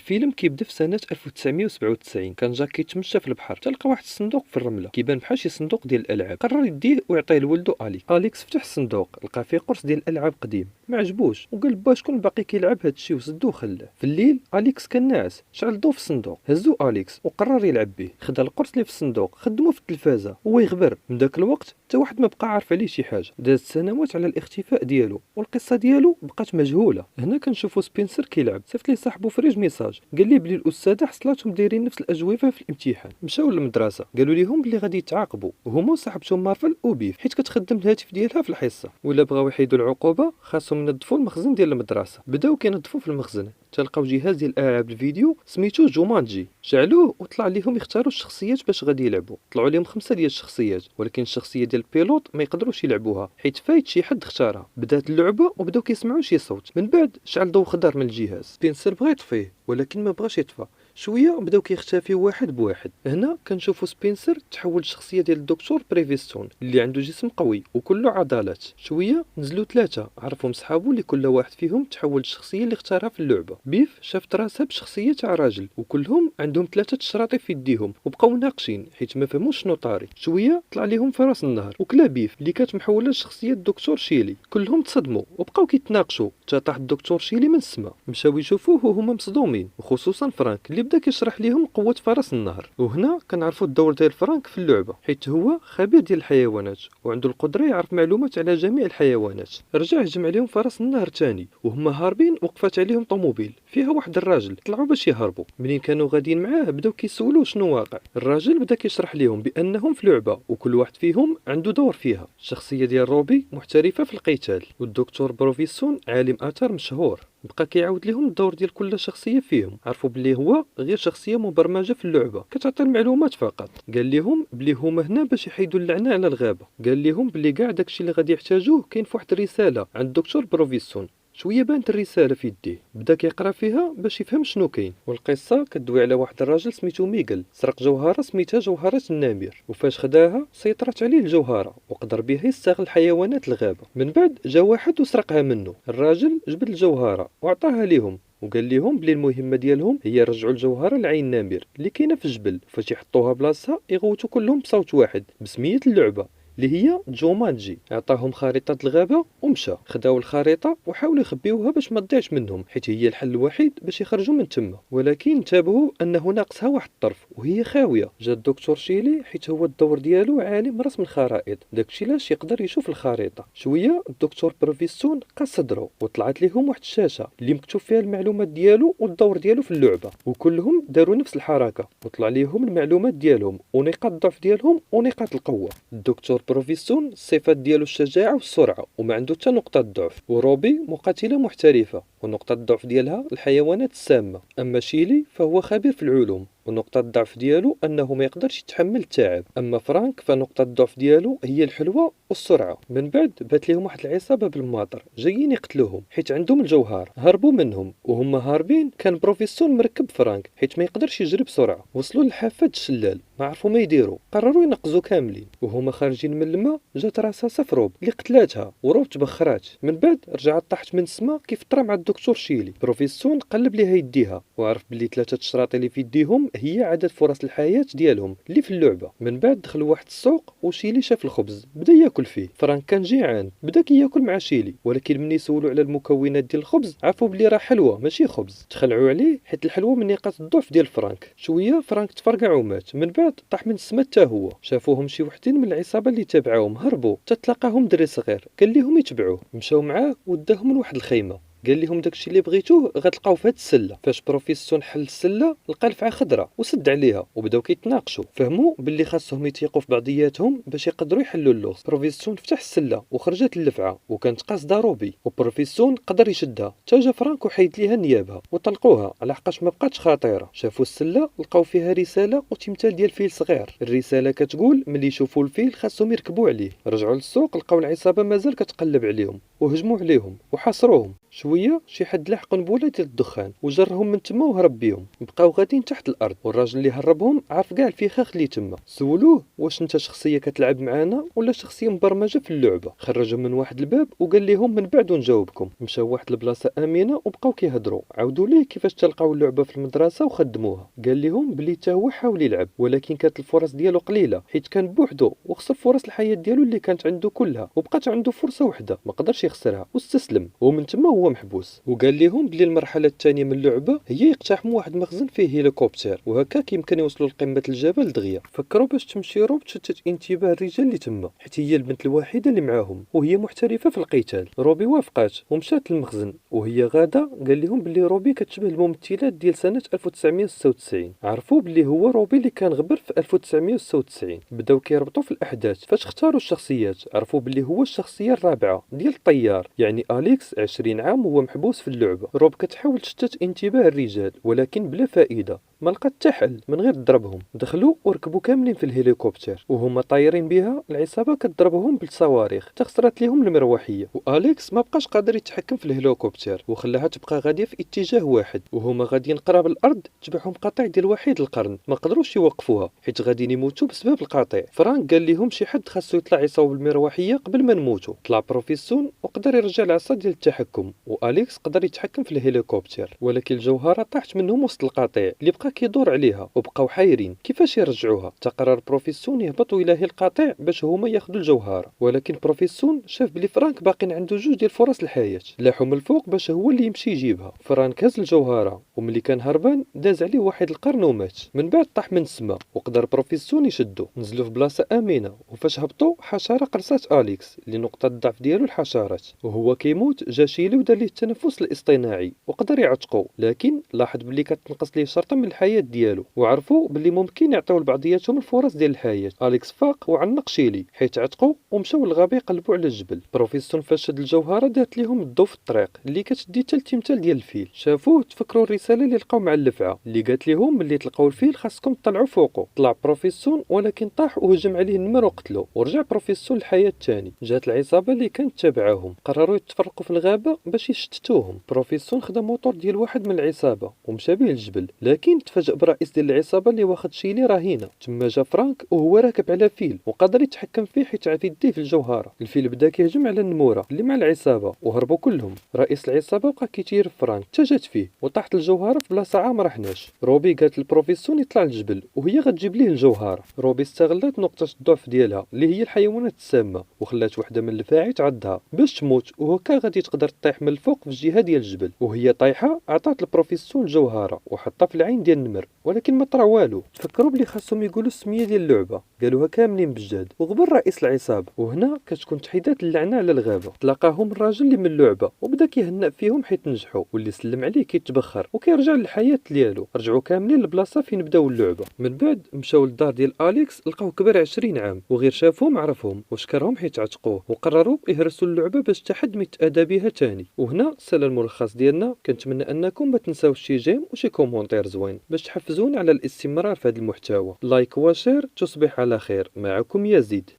الفيلم كيبدا في سنة 1997. كان جاك كيتمشى في البحر تلقى واحد الصندوق في الرملة كيبان بحال شي صندوق ديال الألعاب. قرر يديه ويعطيه لولدو أليكس فتح الصندوق لقى فيه قرص ديال الألعاب قديم ما عجبوش وقال با شكون باقي كيلعب هادشي وسدو وخلاه. في الليل أليكس كان ناعس شعل ضو في الصندوق هزو أليكس وقرر يلعب به. خدا القرص اللي في الصندوق خدمو في التلفازة هو يغبر. من داك الوقت حتى واحد ما بقى عارف عليه شي حاجة. دازت سنوات على الاختفاء ديالو والقصة ديالو بقات مجهولة. هنا كنشوفو سبنسر كيلعب صيفط ليه صاحبو فريج ميساج قال ليه بلي الاستاذه حصلاتهم دايرين نفس الاجوبه في الامتحان. مشاو للمدرسه قالوا ليهم بلي غادي يتعاقبوا وهما صاحبتهم مارفل وبيف حيت كتخدم الهاتف ديالها في الحصه ولا بغاو يحيدوا العقوبه خاصهم ينظفوا المخزن ديال المدرسه. بداو كينظفوا في المخزن تلقاو جهاز ديال العاب الفيديو سميتو جومانجي. شعلوه وطلع ليهم يختاروا الشخصيات باش غادي يلعبوا. طلعوا ليهم 5 ديال الشخصيات ولكن الشخصيه ديال البيلوت ما يقدروش يلعبوها حيت فايت شي حد اختارها. بدات اللعبه وبداو كيسمعوا شي صوت. من بعد شعل ضوء خضر من الجهاز. سبنسر بغى يطفيه ولكن ما بغاش يطفى. شويه بداو كيختفيو واحد بواحد. هنا كنشوفوا سبنسر تحول الشخصيه ديال الدكتور بريفيستون اللي عنده جسم قوي وكله عضلات. شويه نزلوا 3 عرفهم صحابو اللي كل واحد فيهم تحول الشخصيه اللي اختارها في اللعبه. بيف شافت راسها بشخصيه تاع راجل وكلهم عندهم 3 الشراطي في يديهم وبقاو ناقشين حيت ما فهموش شنو طاري. شويه طلع ليهم فراس النهر وكلا بيف اللي كانت محوله لشخصيه الدكتور شيلي. كلهم تصدموا وبقاو كيتناقشوا حتى طاح الدكتور شيلي من السما. مشاو يشوفوه وهما مصدومين وخصوصا فرانك اللي بدا كيشرح ليهم قوه فرس النهر. وهنا كنعرفوا الدور ديال فرانك في اللعبه حيت هو خبير ديال الحيوانات وعنده القدره يعرف معلومات على جميع الحيوانات. رجع هجم عليهم فرس النهر تاني وهما هاربين وقفات عليهم طوموبيل فيها واحد الراجل. طلعوا باش يهربوا. منين كانوا غاديين معاه بداو كيسولوه شنو واقع. الراجل بدا كيشرح ليهم بانهم في لعبه وكل واحد فيهم عنده دور فيها. الشخصيه ديال روبي محترفه في القتال والدكتور بروفيسون عالم اثار مشهور. بقى كيعاود لهم الدور ديال كل شخصيه فيهم. عرفوا بلي هو غير شخصيه مبرمجه في اللعبه كتعطي المعلومات فقط. قال لهم بلي هما هنا باش يحيدوا اللعنه على الغابه. قال لهم بلي كاع داكشي اللي غادي يحتاجوه كاين في واحد الرساله عند الدكتور بروفيسون. شويه بانت الرساله في يديه بدا كيقرا فيها باش يفهم شنو كاين. والقصه كتدوي على واحد الراجل سميتو ميغل سرق جوهره سميتها جوهره النمر وفاش خداها سيطرت عليه الجوهره وقدر بها يستغل حيوانات الغابه. من بعد جا واحد وسرقها منه. الراجل جبد الجوهره وعطاها ليهم وقال لهم بلي المهمه ديالهم هي يرجعوا الجوهره لعين نمر اللي كاينه في الجبل. فاش يحطوها بلاصتها يغوتوا كلهم بصوت واحد بسميه اللعبه اللي هي جومانجي. عطاهم خريطة الغابة ومشى. خداو الخريطة وحاولوا يخبيوها باش ما تضيعش منهم حيت هي الحل الوحيد باش يخرجوا من تما. ولكن انتبهوا انه ناقصها واحد الطرف وهي خاوية. جا الدكتور شيلي حيت هو الدور ديالو عالم رسم الخرائط داكشي لاش يقدر يشوف الخريطة. شوية الدكتور بروفيسون قص صدرو وطلعت ليهم واحد الشاشة اللي مكتوب فيها المعلومات ديالو والدور ديالو في اللعبة وكلهم داروا نفس الحركة وطلع ليهم المعلومات ديالهم ونقاط الضعف ديالهم ونقاط القوة. الدكتور بروفيسون الصفات ديالو الشجاعة والسرعة وما عنده حتى نقطة ضعف. وروبي مقاتلة محترفة ونقطة الضعف ديالها الحيوانات السامة. أما شيلي فهو خبير في العلوم ونقطة الضعف ديالو أنه ما يقدرش يتحمل التعب. أما فرانك فنقطة الضعف ديالو هي الحلوة والسرعة. من بعد بات لهم واحد العصابة بالماطر جايين يقتلوهم حيت عندهم الجوهر. هربوا منهم وهما هاربين كان بروفيسون مركب فرانك حيت ما يقدرش يجري بسرعة. وصلوا لحافة الشلال ما عرفوا ما يديروا قرروا ينقزوا كاملين. وهما خارجين من الماء جات راسها سفروب اللي قتلاتها وروب تبخرات. من بعد رجعت طاحت من السما كيف طرا مع الدكتور شيلي. بروفيسون قلب ليها يديها وعرف بلي 3 الشراطي اللي في يديهم هي عدد فرص الحياة ديالهم اللي في اللعبة. من بعد دخل واحد السوق وشيلي شاف الخبز بدا ياكل فيه. فرانك كان جيعان بدا كياكل مع شيلي ولكن ملي سولوا على المكونات ديال الخبز عرفوا بلي راه حلوى ماشي خبز. تخلعوا عليه حيت الحلوى من نقاط الضعف ديال فرانك. شويه فرانك تفرقع ومات. من بعد طاح من السما حتى هو. شافوهم شي وحدين من العصابه اللي تابعوهم هربوا تتلاقاهم دري صغير قال لهم يتبعوه. مشاو معاه وداهم لواحد الخيمه قال لهم داكشي اللي بغيتوه غتلقاو في هاد السله. فاش بروفيسون حل السله لقى لفعه خضراء وسد عليها وبداو كيتناقشوا. فهموا باللي خاصهم يتيقوا في بعضياتهم باش يقدروا يحلوا اللغز. بروفيسون فتح السله وخرجت اللفعه وكانت قاصده روبي وبروفيسون قدر يشدها حتى جا فرانك وحيد ليها نيابها وطلقوها على حقاش ما بقاتش خطيره. شافوا السله لقاو فيها رساله وتمثال ديال فيل صغير. الرساله كتقول ملي يشوفوا الفيل خاصهم يركبوا عليه. رجعوا للسوق لقاو العصابه مازال كتقلب عليهم وهجموا عليهم وحاصروهم. شويه بشويه شي حد لاح قنبله ديال الدخان وجرهم من تما وهرب بيهم. بقاو غاديين تحت الارض والراجل اللي هربهم عارف كاع الفخاخ اللي تما. سولوه واش انت شخصيه كتلعب معانا ولا شخصيه مبرمجه في اللعبه. خرجهم من واحد الباب وقال لهم من بعد نجاوبكم. مشاو واحد البلاصه امنه وبقاو كيهضروا. عاودوا ليه كيفاش تلقاو اللعبه في المدرسه وخدموها. قال لهم بلي حتى هو حاول يلعب ولكن كانت الفرص ديالو قليله حيت كان بوحدو وخسر فرص الحياه ديالو اللي كانت عنده كلها وبقات عنده فرصه وحده ما قدرش يخسرها واستسلم ومن تما هو محبوس. وقال لهم بلي المرحله الثانيه من اللعبه هي يقتحموا واحد المخزن فيه هليكوبتر وهكاك يمكن يوصلوا لقمه الجبل دغيا. فكروا باش تمشي روب تشتت انتباه الرجال اللي تما حيت هي البنت الوحيده اللي معاهم وهي محترفه في القتال. روبي وافقات ومشات للمخزن وهي غاده قال لهم بلي روبي كتشبه الممثلات ديال سنه 1996. عرفوا بلي هو روبي اللي كان غبر في 1996. بداو كيربطوا في الاحداث فاش اختاروا الشخصيات عرفوا بلي هو الشخصيه الرابعه ديال الطيار يعني اليكس 20 عام وهو محبوس في اللعبه. روب كتحاول تشتت انتباه الرجال ولكن بلا فائده ما لقات حتى حل من غير تضربهم. دخلوا وركبوا كاملين في الهليكوبتر وهما طايرين بها. العصابه كتضربهم بالصواريخ تخسرت لهم المروحيه واليكس ما بقاش قادر يتحكم في الهليكوبتر وخلاها تبقى غاديه في اتجاه واحد وهما غاديين قراب الارض. تبعهم قطيع ديال وحيد القرن ما قدروش يوقفوها حيت غاديين يموتوا بسبب القطيع. فرانك قال لهم شي حد خاصو يطلع يصاوب المروحيه قبل ما نموتوا. طلع بروفيسون وقدر يرجع العصا ديال التحكم واليكس قدر يتحكم في الهليكوبتر ولكن الجوهره طاحت منهم وسط القطيع اللي بقى كيدور عليها وبقاو حايرين كيفاش يرجعوها. تقرر بروفيسون يهبطوا الى القطيع باش هما ياخذوا الجوهره ولكن بروفيسون شاف بلي فرانك باقي عنده جوج ديال فرص الحياه. لاحوا من الفوق باش هو اللي يمشي يجيبها. فرانك هز الجوهره وملي كان هربان داز عليه واحد القرن ومات. من بعد طاح من السما وقدر بروفيسون يشدو. نزلوا في بلاصه امنه وفاش هبطوا حشره قرصات اليكس اللي نقطه الضعف ديالو الحشرات وهو كيموت جا شيلي ودار ليه التنفس الاصطناعي وقدر يعتقو لكن لاحظ بلي كتنقص ليه شرطه من الحياه ديالو وعرفوا بلي ممكن يعطيو لبعضياتهم الفرص ديال الحياه. اليكس فاق وعنق شيلي حيت عتقوا ومشاو للغابه يقلبوا على الجبل. بروفيسور فاش شد الجوهره دات ليهم الضو في الطريق اللي كتدي حتى التمثال ديال الفيل. شافوه تفكروا الرساله اللي لقاو مع اللفعه اللي قالت لهم ملي تلقاو الفيل خاصكم تطلعوا فوقه. طلع بروفيسور ولكن طاح وهجم عليه النمر وقتلو ورجع بروفيسور للحياه الثاني. جات العصابه اللي كانت تابعاهم قرروا يتفرقوا في الغابه باش يشتتوهم. بروفيسور خدا موتور ديال واحد من العصابه ومشى به للجبل لكن تفاجأ برئيس ديال العصابه اللي واخد شيلي رهينه. تما جا فرانك وهو راكب على فيل وقدر يتحكم فيه حيت عرف يديه في الجوهره. الفيل بدا كيهجم على النموره اللي مع العصابه وهربوا كلهم. رئيس العصابه بقى كيتير فرانك حتى جات فيه وطاحت الجوهره في بلاصه عامره حناش. روبي قالت للبروفيسور يطلع للجبل وهي غتجيب ليه الجوهره. روبي استغلت نقطه الضعف ديالها اللي هي الحيوانات السامه وخلات وحده من الفاعي تعضها باش تموت وهكا غادي تقدر تطيح من الفوق في الجهه ديال الجبل. وهي طايحه عطات البروفيسور الجوهره وحطها في العين ديال النمر ولكن ما طرا والو. تفكروا بلي خاصهم يقولوا السميه ديال اللعبه قالوها كاملين بجد وغبر رئيس العصابه. وهنا كتكون تحيدات اللعنه على الغابه. تلاقاهم الراجل اللي من اللعبه وبدا كيهنأ فيهم حيت نجحوا واللي سلم عليه كيتبخر وكيرجع للحياه ديالو. رجعوا كاملين للبلاصه فين بداو اللعبه. من بعد مشاو للدار ديال اليكس لقاو كبر 20 عام وغير شافهم عرفهم وشكرهم حيت عتقوه وقرروا يهرسوا اللعبه باش تحد ما يتادى بها تاني. وهنا سال الملخص ديالنا. كنتمنى انكم ما تنساوش شي جيم وشي كومونتير زوين باش تحفزونا على الاستمرار في هذا المحتوى. لايك وشير. تصبح على خير. معكم يزيد.